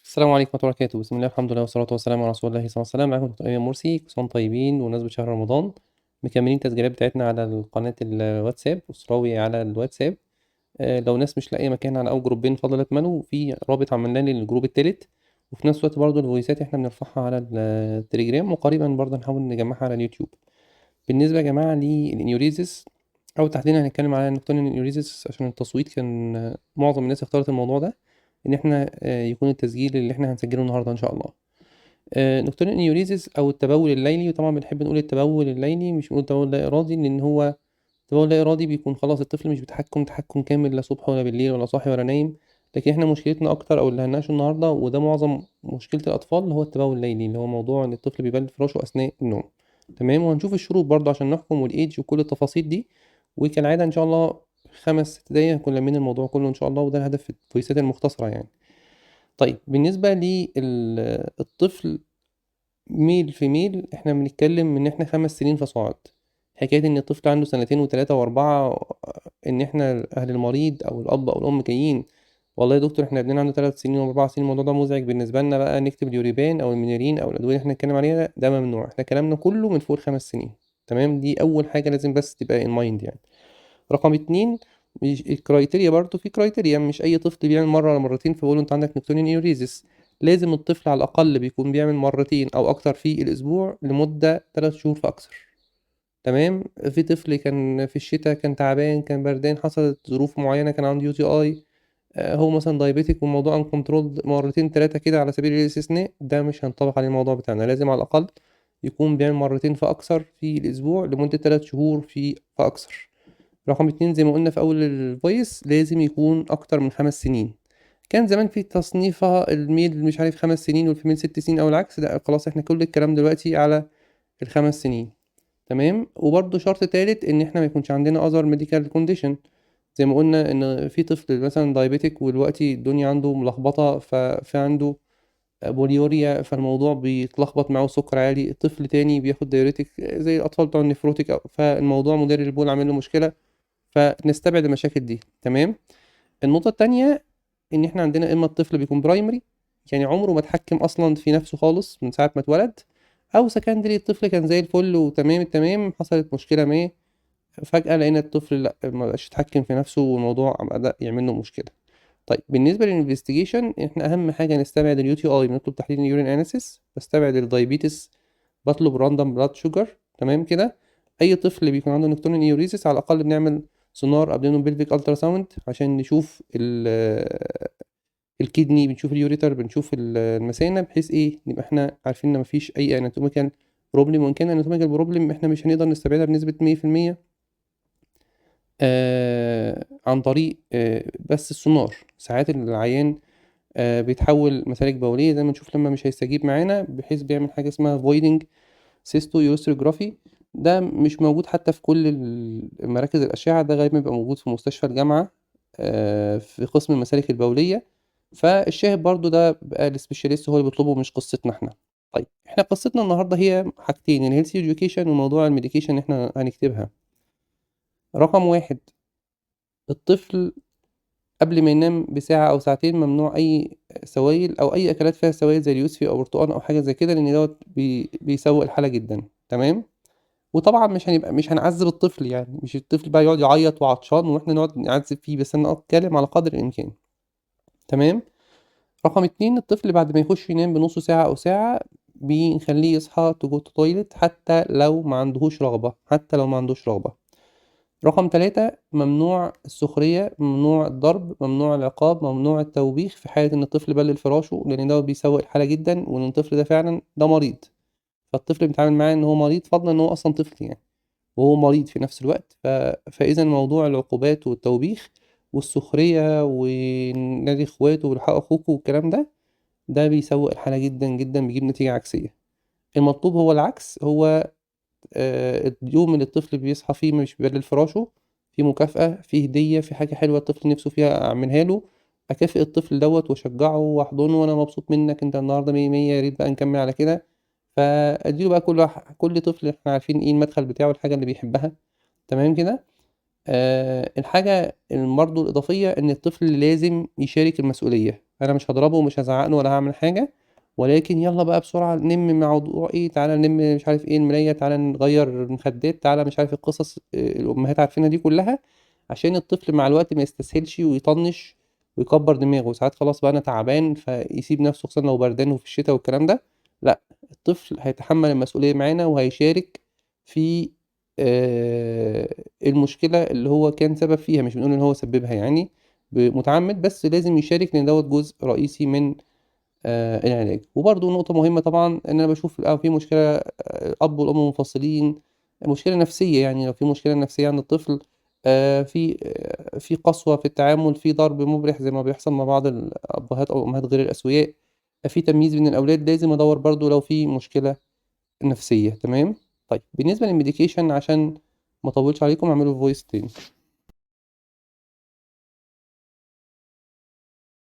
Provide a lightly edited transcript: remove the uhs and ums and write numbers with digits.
السلام عليكم ورحمة الله وبركاته، بسم الله الحمد لله والصلاة والسلام على رسول الله صلى الله عليه وسلم، معاكم دكتور أيمن مرسي، كل سنة وأنتم طيبين بمناسبة شهر رمضان، مكملين التسجيلات بتاعتنا على قناة الواتساب، أسراوي على الواتساب، لو ناس مش لاقية مكان على أول جروبين بفضل اتمنوا في رابط عملناه للجروب التالت، وفي نفس الوقت برضه الفويسات احنا بنرفعها على التليجرام، وقريبا برضه نحاول نجمعها على اليوتيوب. بالنسبة يا جماعة للإنيوريزس أو تحديدا هنتكلم على نقطتين الإنيوريزس عشان التصويت كان معظم الناس اختارت الموضوع ده إن احنا يكون التسجيل اللي احنا هنسجله النهاردة إن شاء الله. نقطتين الإنيوريزس أو التبول الليلي، وطبعا بنحب نقول التبول الليلي مش بنقول التبول اللا إرادي، لأن هو التبول اللا إرادي بيكون خلاص الطفل مش تحكم كامل لا صبح ولا بالليل ولا صاحي ولا نايم، لكن احنا مشكلتنا أكتر أو اللي هنناقشه النهاردة وده معظم مشكلة الأطفال اللي هو التبول الليلي، اللي هو موضوع إن الطفل بيبل فراشه أثناء النوم. تمام، وهنشوف الشروط برضه عشان نحكم والإيدج وكل التفاصيل دي، وكالعادة إن شاء الله 5 6 دقايق هنكون لامين الموضوع كله إن شاء الله، وده الهدف في الفويسات المختصرة يعني. طيب بالنسبة للطفل ميل في ميل احنا بنتكلم من احنا 5 سنين فصاعد. حكاية ان الطفل عنده سنتين وتلاتة واربعة ان احنا اهل المريض او الاب او الام جايين والله يا دكتور احنا ابننا عنده 3 سنين و4 سنين، الموضوع ده مزعج بالنسبة لنا، بقى نكتب اليوريبان او المينيرين او الادوية اللي احنا نتكلم عليها ده ممنوع، احنا كلامنا كله من فوق ال5 سنين. تمام، دي اول حاجة لازم بس تبقى ان مايند يعني. رقم اتنين، الكرايتيريا برضو في كرايتيريا، مش اي طفل بيعمل مرة ولا مرتين فبقول له انت عندك نكتورين ايوريزيس، لازم الطفل على الاقل بيكون بيعمل مرتين او اكتر في الاسبوع لمدة 3 شهور فاكثر. تمام، في طفل كان في الشتاء كان تعبان كان بردان حصلت ظروف معينة كان عنده يو تي اي، هو مثلا دايبيتك والموضوع ان كنترول مرتين تلاتة كده على سبيل الاستثناء، ده مش هينطبق عليه الموضوع بتاعنا، لازم على الاقل يكون بيعمل مرتين فاكثر في الاسبوع لمدة 3 شهور فاكثر. رقم اتنين زي ما قلنا في أول الفويس لازم يكون أكتر من 5 سنين. كان زمان في تصنيفة الميل مش عارف 5 سنين والفيميل 6 سنين أو العكس، لأ خلاص احنا كل الكلام دلوقتي على ال5 سنين. تمام، وبرضه شرط تالت إن احنا ما يكونش عندنا other medical condition، زي ما قلنا إن في طفل مثلا دايبيتك ودلوقتي الدنيا عنده ملخبطة ففي عنده بوليوريا فالموضوع بيتلخبط معاه سكر عالي، طفل تاني بياخد دايوريتك زي الأطفال بتوع النفروتك فالموضوع مدير البول عامل له مشكلة، فنستبعد المشاكل دي. تمام، النقطة التانية إن إحنا عندنا إما الطفل بيكون برايمري يعني عمره ما اتحكم أصلا في نفسه خالص من ساعة ما اتولد، أو سكندري الطفل كان زي الفل وتمام التمام حصلت مشكلة ما فجأة لقينا الطفل لأ ما بقاش يتحكم في نفسه والموضوع بدأ يعمل له مشكلة. طيب بالنسبة للانفستيجيشن احنا أهم حاجة نستبعد اليو تي اي، بنطلب تحليل اليورين اناليسيس، بستبعد الدايبيتس، بطلب راندوم بلاد شوجر. تمام كده، اي طفل بيكون عنده نكتورين ايوريزيس على الاقل بنعمل سونار ابدومينال بلفيك الترا ساوند عشان نشوف الكدني، بنشوف اليوريتر، بنشوف المثانه، بحيث ايه نبقى احنا عارفين ان مفيش اي اناتوميكال بروبلم، وان كان اناتوميكال بروبلم احنا مش هنقدر نستبعدها بنسبه 100% عن طريق بس السونار. ساعات العيان بيتحول مسالك بوليه زي ما نشوف لما مش هيستجيب معانا، بحيث بيعمل حاجه اسمها voiding سيستو يوروثروجرافي، ده مش موجود حتى في كل مراكز الأشعة، ده غالبا بيبقى موجود في مستشفى الجامعة في قسم المسالك البولية، فالشاهد برضو ده بقى السبيشاليست هو اللي بيطلبه مش قصتنا احنا. طيب احنا قصتنا النهاردة هي حاجتين، الهيلثي education وموضوع الميديكيشن احنا هنكتبها. رقم واحد، الطفل قبل ما ينام بساعة أو ساعتين ممنوع أي سوائل أو أي أكلات فيها سوائل زي اليوسفي أو برتقال أو حاجة زي كده، لأن دوت بيسوء الحالة جدا. تمام، وطبعا مش هنعذب الطفل، يعني مش الطفل بقى يقعد يعيط وعطشان واحنا نقعد نعذب فيه، بس انا اتكلم على قدر الامكان. تمام، رقم اتنين، الطفل بعد ما يخش ينام بنص ساعة او ساعة بنخليه يصحى تو جو تويلت حتى لو ما عندهوش رغبة، حتى لو ما عندوش رغبة. رقم تلاتة، ممنوع السخرية، ممنوع الضرب، ممنوع العقاب، ممنوع التوبيخ في حالة ان الطفل بلل فراشه، لان ده بيسوء الحالة جدا، وان الطفل ده فعلا ده مريض، فالطفل بيتعامل معاه ان هو مريض فضلا ان هو اصلا طفل يعني، وهو مريض في نفس الوقت فإذا موضوع العقوبات والتوبيخ والسخرية ونادي اخواته والحق اخوكوا والكلام ده، ده بيسوء الحالة جدا جدا، بيجيب نتيجة عكسية. المطلوب هو العكس، هو اليوم اللي الطفل بيصحى فيه مش بيبلل فراشه، في مكافأة، في هدية، في حاجة حلوة الطفل نفسه فيها أعملها له، أكافئ الطفل دوت وأشجعه وأحضنه وأنا مبسوط منك أنت النهاردة مية مية، يا ريت بقى نكمل على كده. فأديله بقى كل طفل احنا عارفين ايه المدخل بتاعه الحاجة اللي بيحبها. تمام كده، الحاجة برضه الإضافية إن الطفل لازم يشارك المسؤولية، أنا مش هاضربه ومش هازعّق له ولا هاعمل حاجة، ولكن يالّا بقى بسرعة نلِم موضوع إيه، تعالَ نلِم مش عارف إيه المراية، تعالَ نغيّر المخدات، تعالَ مش عارف القصص الأمهات عارفينها دي كلّها، عشان الطفل مع الوقت ما يستسهلش ويطنّش ويكبّر دماغه، ساعات خلاص بقى أنا تعبان فيسيب نَفْسه خصوصًا لو بردان وفي الشتا والكلام ده، لأ، الطفل هيتحمّل المسؤولية معانا وهيشارك في آآ المشكلة اللي هو كان سبب فيها، مش بنقول إن هو سبّبها يعني متعمِّد، بس لازم يشارك لإن دوّة جزء رئيسي من العلاج. وبرضه نقطة مهمة طبعًا إن أنا باشوف في مشكلة الأب والأم منفصلين، مشكلة نفسية يعني لو في مشكلة نفسية عند الطفل في قسوة في التعامل، في ضرب مُبرِح زي ما بيحصل مع بعض الأبهات أو الأمهات غير الأسوياء، في تمييز بين الأولاد، لازم أدوّر برضه لو في مشكلة نفسية، تمام؟ طيب بالنسبة للmedication عشان ما أطوّلش عليكم هاعمله voice تاني.